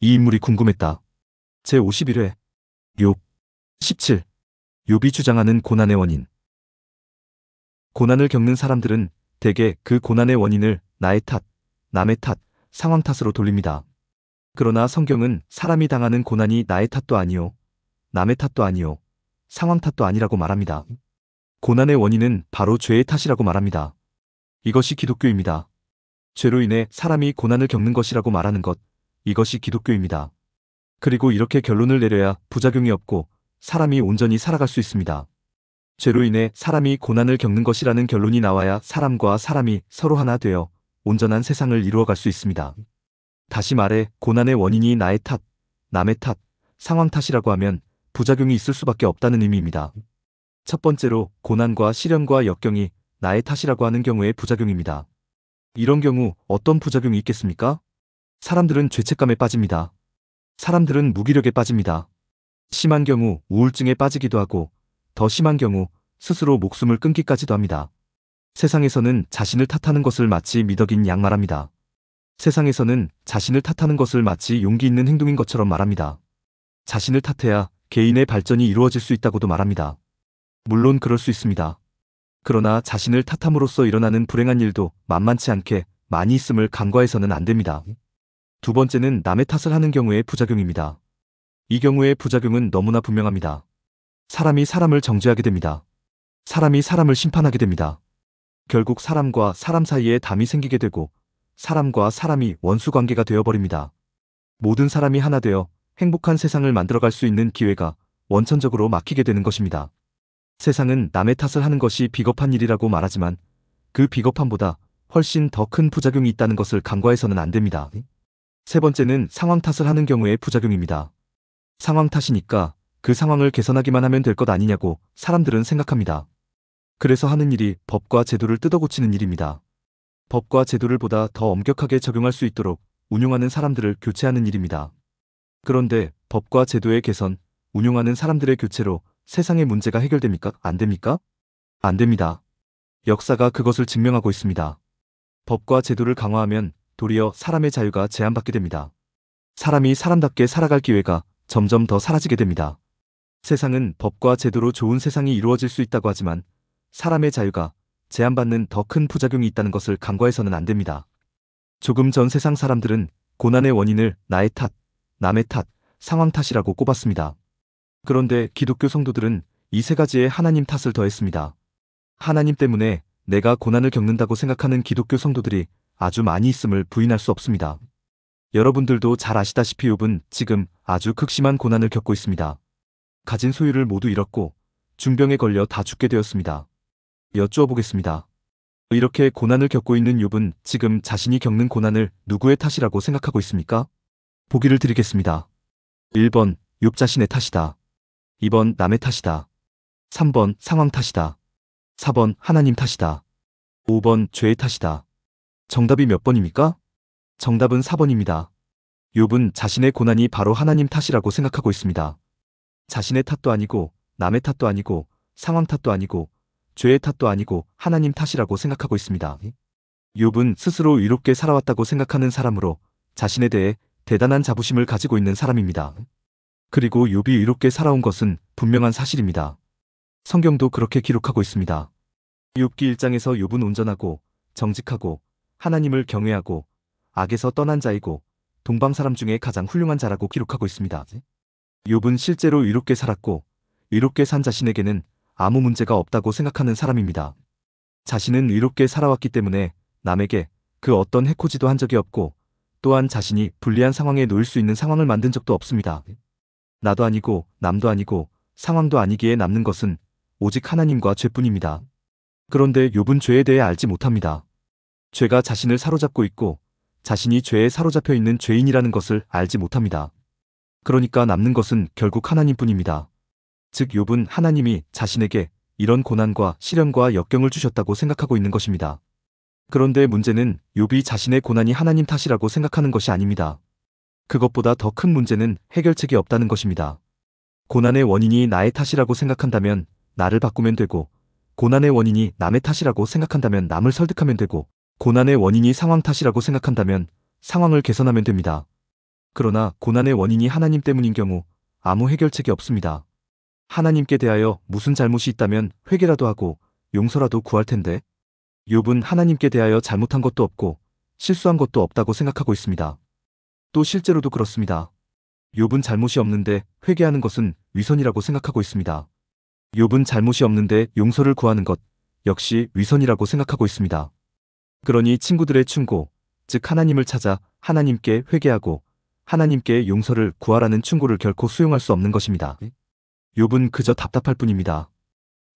이 인물이 궁금했다. 제51회 욥 17. 욥이 주장하는 고난의 원인. 고난을 겪는 사람들은 대개 그 고난의 원인을 나의 탓, 남의 탓, 상황 탓으로 돌립니다. 그러나 성경은 사람이 당하는 고난이 나의 탓도 아니요, 남의 탓도 아니요, 상황 탓도 아니라고 말합니다. 고난의 원인은 바로 죄의 탓이라고 말합니다. 이것이 기독교입니다. 죄로 인해 사람이 고난을 겪는 것이라고 말하는 것, 이것이 기독교입니다. 그리고 이렇게 결론을 내려야 부작용이 없고 사람이 온전히 살아갈 수 있습니다. 죄로 인해 사람이 고난을 겪는 것이라는 결론이 나와야 사람과 사람이 서로 하나 되어 온전한 세상을 이루어갈 수 있습니다. 다시 말해 고난의 원인이 나의 탓, 남의 탓, 상황 탓이라고 하면 부작용이 있을 수밖에 없다는 의미입니다. 첫 번째로 고난과 시련과 역경이 나의 탓이라고 하는 경우의 부작용입니다. 이런 경우 어떤 부작용이 있겠습니까? 사람들은 죄책감에 빠집니다. 사람들은 무기력에 빠집니다. 심한 경우 우울증에 빠지기도 하고 더 심한 경우 스스로 목숨을 끊기까지도 합니다. 세상에서는 자신을 탓하는 것을 마치 미덕인 양 말합니다. 세상에서는 자신을 탓하는 것을 마치 용기 있는 행동인 것처럼 말합니다. 자신을 탓해야 개인의 발전이 이루어질 수 있다고도 말합니다. 물론 그럴 수 있습니다. 그러나 자신을 탓함으로써 일어나는 불행한 일도 만만치 않게 많이 있음을 간과해서는 안 됩니다. 두 번째는 남의 탓을 하는 경우의 부작용입니다. 이 경우의 부작용은 너무나 분명합니다. 사람이 사람을 정죄하게 됩니다. 사람이 사람을 심판하게 됩니다. 결국 사람과 사람 사이에 담이 생기게 되고 사람과 사람이 원수 관계가 되어버립니다. 모든 사람이 하나 되어 행복한 세상을 만들어갈 수 있는 기회가 원천적으로 막히게 되는 것입니다. 세상은 남의 탓을 하는 것이 비겁한 일이라고 말하지만 그 비겁함보다 훨씬 더 큰 부작용이 있다는 것을 간과해서는 안 됩니다. 세 번째는 상황 탓을 하는 경우의 부작용입니다. 상황 탓이니까 그 상황을 개선하기만 하면 될 것 아니냐고 사람들은 생각합니다. 그래서 하는 일이 법과 제도를 뜯어고치는 일입니다. 법과 제도를 보다 더 엄격하게 적용할 수 있도록 운용하는 사람들을 교체하는 일입니다. 그런데 법과 제도의 개선, 운용하는 사람들의 교체로 세상의 문제가 해결됩니까? 안 됩니까? 안 됩니다. 역사가 그것을 증명하고 있습니다. 법과 제도를 강화하면 도리어 사람의 자유가 제한받게 됩니다. 사람이 사람답게 살아갈 기회가 점점 더 사라지게 됩니다. 세상은 법과 제도로 좋은 세상이 이루어질 수 있다고 하지만 사람의 자유가 제한받는 더 큰 부작용이 있다는 것을 간과해서는 안 됩니다. 조금 전 세상 사람들은 고난의 원인을 나의 탓, 남의 탓, 상황 탓이라고 꼽았습니다. 그런데 기독교 성도들은 이 세 가지에 하나님 탓을 더했습니다. 하나님 때문에 내가 고난을 겪는다고 생각하는 기독교 성도들이 아주 많이 있음을 부인할 수 없습니다. 여러분들도 잘 아시다시피 욥은 지금 아주 극심한 고난을 겪고 있습니다. 가진 소유를 모두 잃었고 중병에 걸려 다 죽게 되었습니다. 여쭈어 보겠습니다. 이렇게 고난을 겪고 있는 욥은 지금 자신이 겪는 고난을 누구의 탓이라고 생각하고 있습니까? 보기를 드리겠습니다. 1번 욥 자신의 탓이다. 2번 남의 탓이다. 3번 상황 탓이다. 4번 하나님 탓이다. 5번 죄의 탓이다. 정답이 몇 번입니까? 정답은 4번입니다. 욥은 자신의 고난이 바로 하나님 탓이라고 생각하고 있습니다. 자신의 탓도 아니고 남의 탓도 아니고 상황 탓도 아니고 죄의 탓도 아니고 하나님 탓이라고 생각하고 있습니다. 욥은 스스로 의롭게 살아왔다고 생각하는 사람으로 자신에 대해 대단한 자부심을 가지고 있는 사람입니다. 그리고 욥이 의롭게 살아온 것은 분명한 사실입니다. 성경도 그렇게 기록하고 있습니다. 욥기 1장에서 욥은 온전하고 정직하고 하나님을 경외하고 악에서 떠난 자이고 동방 사람 중에 가장 훌륭한 자라고 기록하고 있습니다. 욥은 실제로 의롭게 살았고 의롭게 산 자신에게는 아무 문제가 없다고 생각하는 사람입니다. 자신은 의롭게 살아왔기 때문에 남에게 그 어떤 해코지도 한 적이 없고 또한 자신이 불리한 상황에 놓일 수 있는 상황을 만든 적도 없습니다. 나도 아니고 남도 아니고 상황도 아니기에 남는 것은 오직 하나님과 죄뿐입니다. 그런데 욥은 죄에 대해 알지 못합니다. 죄가 자신을 사로잡고 있고 자신이 죄에 사로잡혀 있는 죄인이라는 것을 알지 못합니다. 그러니까 남는 것은 결국 하나님뿐입니다. 즉 욥은 하나님이 자신에게 이런 고난과 시련과 역경을 주셨다고 생각하고 있는 것입니다. 그런데 문제는 욥이 자신의 고난이 하나님 탓이라고 생각하는 것이 아닙니다. 그것보다 더 큰 문제는 해결책이 없다는 것입니다. 고난의 원인이 나의 탓이라고 생각한다면 나를 바꾸면 되고 고난의 원인이 남의 탓이라고 생각한다면 남을 설득하면 되고 고난의 원인이 상황 탓이라고 생각한다면 상황을 개선하면 됩니다. 그러나 고난의 원인이 하나님 때문인 경우 아무 해결책이 없습니다. 하나님께 대하여 무슨 잘못이 있다면 회개라도 하고 용서라도 구할 텐데 욥은 하나님께 대하여 잘못한 것도 없고 실수한 것도 없다고 생각하고 있습니다. 또 실제로도 그렇습니다. 욥은 잘못이 없는데 회개하는 것은 위선이라고 생각하고 있습니다. 욥은 잘못이 없는데 용서를 구하는 것 역시 위선이라고 생각하고 있습니다. 그러니 친구들의 충고, 즉 하나님을 찾아 하나님께 회개하고 하나님께 용서를 구하라는 충고를 결코 수용할 수 없는 것입니다. 욥은 그저 답답할 뿐입니다.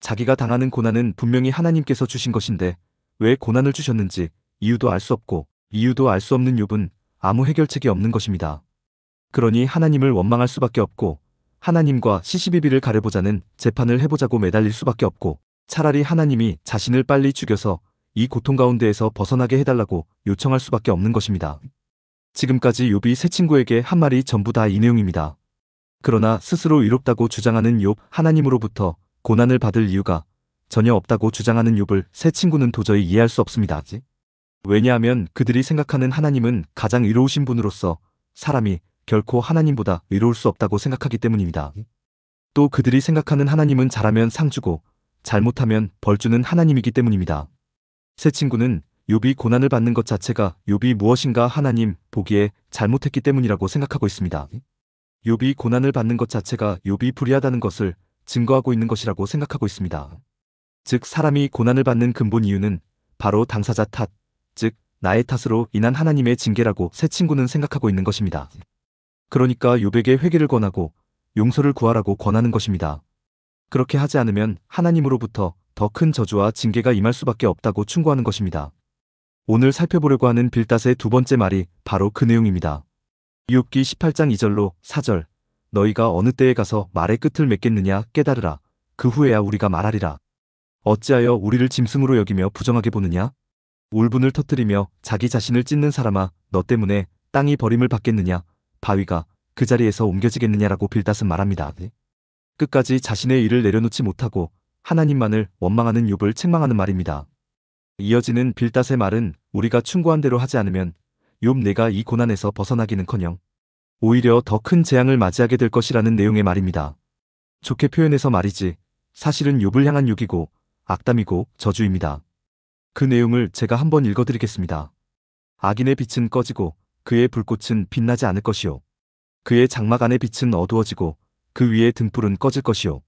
자기가 당하는 고난은 분명히 하나님께서 주신 것인데 왜 고난을 주셨는지 이유도 알 수 없고 이유도 알 수 없는 욥은 아무 해결책이 없는 것입니다. 그러니 하나님을 원망할 수밖에 없고 하나님과 시시비비를 가려보자는 재판을 해보자고 매달릴 수밖에 없고 차라리 하나님이 자신을 빨리 죽여서 이 고통 가운데에서 벗어나게 해달라고 요청할 수밖에 없는 것입니다. 지금까지 욥이 세 친구에게 한 말이 전부 다 이 내용입니다. 그러나 스스로 의롭다고 주장하는 욥, 하나님으로부터 고난을 받을 이유가 전혀 없다고 주장하는 욥을 세 친구는 도저히 이해할 수 없습니다. 왜냐하면 그들이 생각하는 하나님은 가장 의로우신 분으로서 사람이 결코 하나님보다 의로울 수 없다고 생각하기 때문입니다. 또 그들이 생각하는 하나님은 잘하면 상 주고 잘못하면 벌 주는 하나님이기 때문입니다. 세 친구는 욥이 고난을 받는 것 자체가 욥이 무엇인가 하나님 보기에 잘못했기 때문이라고 생각하고 있습니다. 욥이 고난을 받는 것 자체가 욥이 불의하다는 것을 증거하고 있는 것이라고 생각하고 있습니다. 즉 사람이 고난을 받는 근본 이유는 바로 당사자 탓, 즉 나의 탓으로 인한 하나님의 징계라고 세 친구는 생각하고 있는 것입니다. 그러니까 욥에게 회개를 권하고 용서를 구하라고 권하는 것입니다. 그렇게 하지 않으면 하나님으로부터 더 큰 저주와 징계가 임할 수밖에 없다고 충고하는 것입니다. 오늘 살펴보려고 하는 빌닷의 두 번째 말이 바로 그 내용입니다. 욥기 18장 2절로 4절 너희가 어느 때에 가서 말의 끝을 맺겠느냐 깨달으라. 그 후에야 우리가 말하리라. 어찌하여 우리를 짐승으로 여기며 부정하게 보느냐? 울분을 터뜨리며 자기 자신을 찢는 사람아 너 때문에 땅이 버림을 받겠느냐? 바위가 그 자리에서 옮겨지겠느냐라고 빌닷은 말합니다. 끝까지 자신의 일을 내려놓지 못하고 하나님만을 원망하는 욥을 책망하는 말입니다. 이어지는 빌닷의 말은 우리가 충고한 대로 하지 않으면 욥 내가 이 고난에서 벗어나기는커녕 오히려 더 큰 재앙을 맞이하게 될 것이라는 내용의 말입니다. 좋게 표현해서 말이지 사실은 욥을 향한 욕이고 악담이고 저주입니다. 그 내용을 제가 한번 읽어드리겠습니다. 악인의 빛은 꺼지고 그의 불꽃은 빛나지 않을 것이요. 그의 장막 안의 빛은 어두워지고 그 위에 등불은 꺼질 것이요.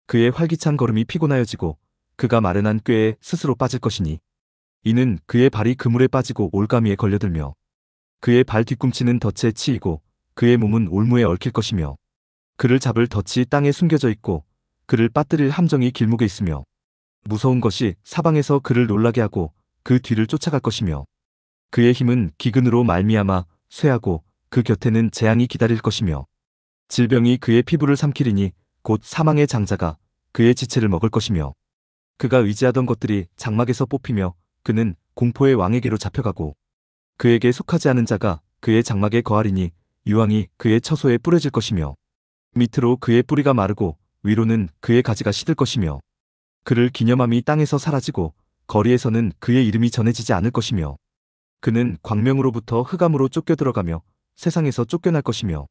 그의 활기찬 걸음이 피곤하여지고 그가 마련한 꾀에 스스로 빠질 것이니 이는 그의 발이 그물에 빠지고 올가미에 걸려들며 그의 발 뒤꿈치는 덫에 치이고 그의 몸은 올무에 얽힐 것이며 그를 잡을 덫이 땅에 숨겨져 있고 그를 빠뜨릴 함정이 길목에 있으며 무서운 것이 사방에서 그를 놀라게 하고 그 뒤를 쫓아갈 것이며 그의 힘은 기근으로 말미암아 쇠하고 그 곁에는 재앙이 기다릴 것이며 질병이 그의 피부를 삼키리니 곧 사망의 장자가 그의 지체를 먹을 것이며 그가 의지하던 것들이 장막에서 뽑히며 그는 공포의 왕에게로 잡혀가고 그에게 속하지 않은 자가 그의 장막에 거하리니 유황이 그의 처소에 뿌려질 것이며 밑으로 그의 뿌리가 마르고 위로는 그의 가지가 시들 것이며 그를 기념함이 땅에서 사라지고 거리에서는 그의 이름이 전해지지 않을 것이며 그는 광명으로부터 흑암으로 쫓겨 들어가며 세상에서 쫓겨날 것이며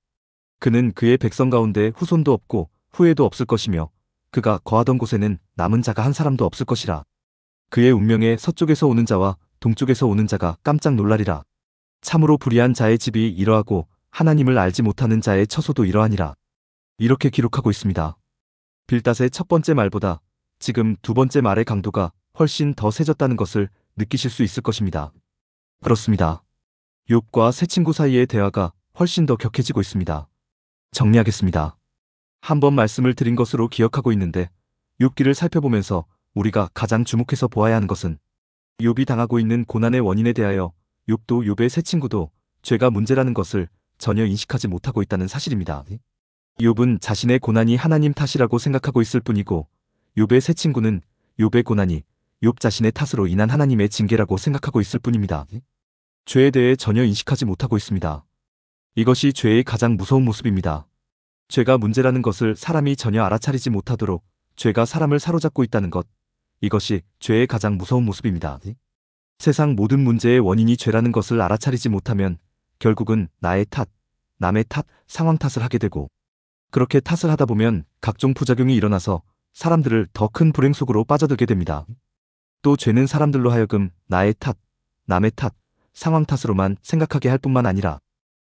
그는 그의 백성 가운데 후손도 없고 후예도 없을 것이며 그가 거하던 곳에는 남은 자가 한 사람도 없을 것이라. 그의 운명에 서쪽에서 오는 자와 동쪽에서 오는 자가 깜짝 놀라리라. 참으로 불의한 자의 집이 이러하고 하나님을 알지 못하는 자의 처소도 이러하니라. 이렇게 기록하고 있습니다. 빌닷의 첫 번째 말보다 지금 두 번째 말의 강도가 훨씬 더 세졌다는 것을 느끼실 수 있을 것입니다. 그렇습니다. 욥과 세 친구 사이의 대화가 훨씬 더 격해지고 있습니다. 정리하겠습니다. 한번 말씀을 드린 것으로 기억하고 있는데 욥기를 살펴보면서 우리가 가장 주목해서 보아야 하는 것은 욥이 당하고 있는 고난의 원인에 대하여 욥도 욥의 세 친구도 죄가 문제라는 것을 전혀 인식하지 못하고 있다는 사실입니다. 욥은 자신의 고난이 하나님 탓이라고 생각하고 있을 뿐이고 욥의 세 친구는 욥의 고난이 욥 자신의 탓으로 인한 하나님의 징계라고 생각하고 있을 뿐입니다. 죄에 대해 전혀 인식하지 못하고 있습니다. 이것이 죄의 가장 무서운 모습입니다. 죄가 문제라는 것을 사람이 전혀 알아차리지 못하도록 죄가 사람을 사로잡고 있다는 것, 이것이 죄의 가장 무서운 모습입니다. 세상 모든 문제의 원인이 죄라는 것을 알아차리지 못하면 결국은 나의 탓, 남의 탓, 상황 탓을 하게 되고, 그렇게 탓을 하다 보면 각종 부작용이 일어나서 사람들을 더 큰 불행 속으로 빠져들게 됩니다. 또 죄는 사람들로 하여금 나의 탓, 남의 탓, 상황 탓으로만 생각하게 할 뿐만 아니라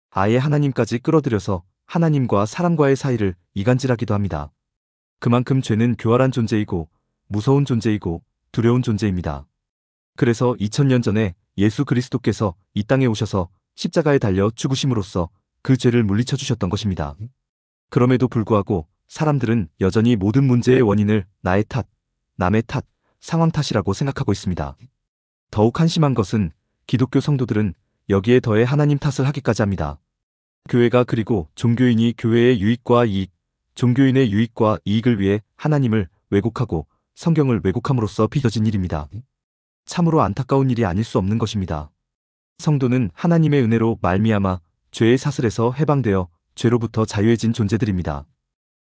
아예 하나님까지 끌어들여서 하나님과 사람과의 사이를 이간질하기도 합니다. 그만큼 죄는 교활한 존재이고 무서운 존재이고 두려운 존재입니다. 그래서 2000년 전에 예수 그리스도께서 이 땅에 오셔서 십자가에 달려 죽으심으로써 그 죄를 물리쳐 주셨던 것입니다. 그럼에도 불구하고 사람들은 여전히 모든 문제의 원인을 나의 탓, 남의 탓, 상황 탓이라고 생각하고 있습니다. 더욱 한심한 것은 기독교 성도들은 여기에 더해 하나님 탓을 하기까지 합니다. 교회가 그리고 종교인이 교회의 유익과 이익, 종교인의 유익과 이익을 위해 하나님을 왜곡하고 성경을 왜곡함으로써 빚어진 일입니다. 참으로 안타까운 일이 아닐 수 없는 것입니다. 성도는 하나님의 은혜로 말미암아 죄의 사슬에서 해방되어 죄로부터 자유해진 존재들입니다.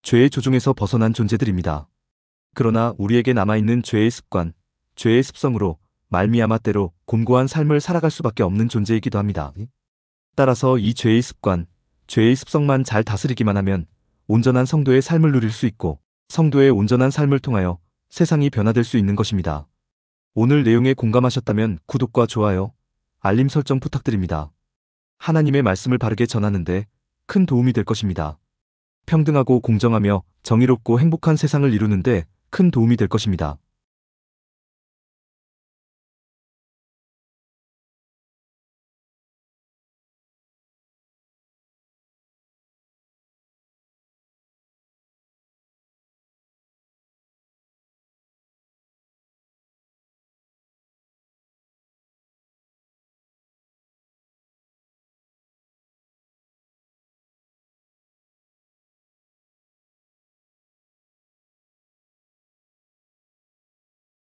죄의 조종에서 벗어난 존재들입니다. 그러나 우리에게 남아있는 죄의 습관, 죄의 습성으로 말미암아 때로 곤고한 삶을 살아갈 수밖에 없는 존재이기도 합니다. 따라서 이 죄의 습관, 죄의 습성만 잘 다스리기만 하면 온전한 성도의 삶을 누릴 수 있고 성도의 온전한 삶을 통하여 세상이 변화될 수 있는 것입니다. 오늘 내용에 공감하셨다면 구독과 좋아요, 알림 설정 부탁드립니다. 하나님의 말씀을 바르게 전하는데 큰 도움이 될 것입니다. 평등하고 공정하며 정의롭고 행복한 세상을 이루는데 큰 도움이 될 것입니다.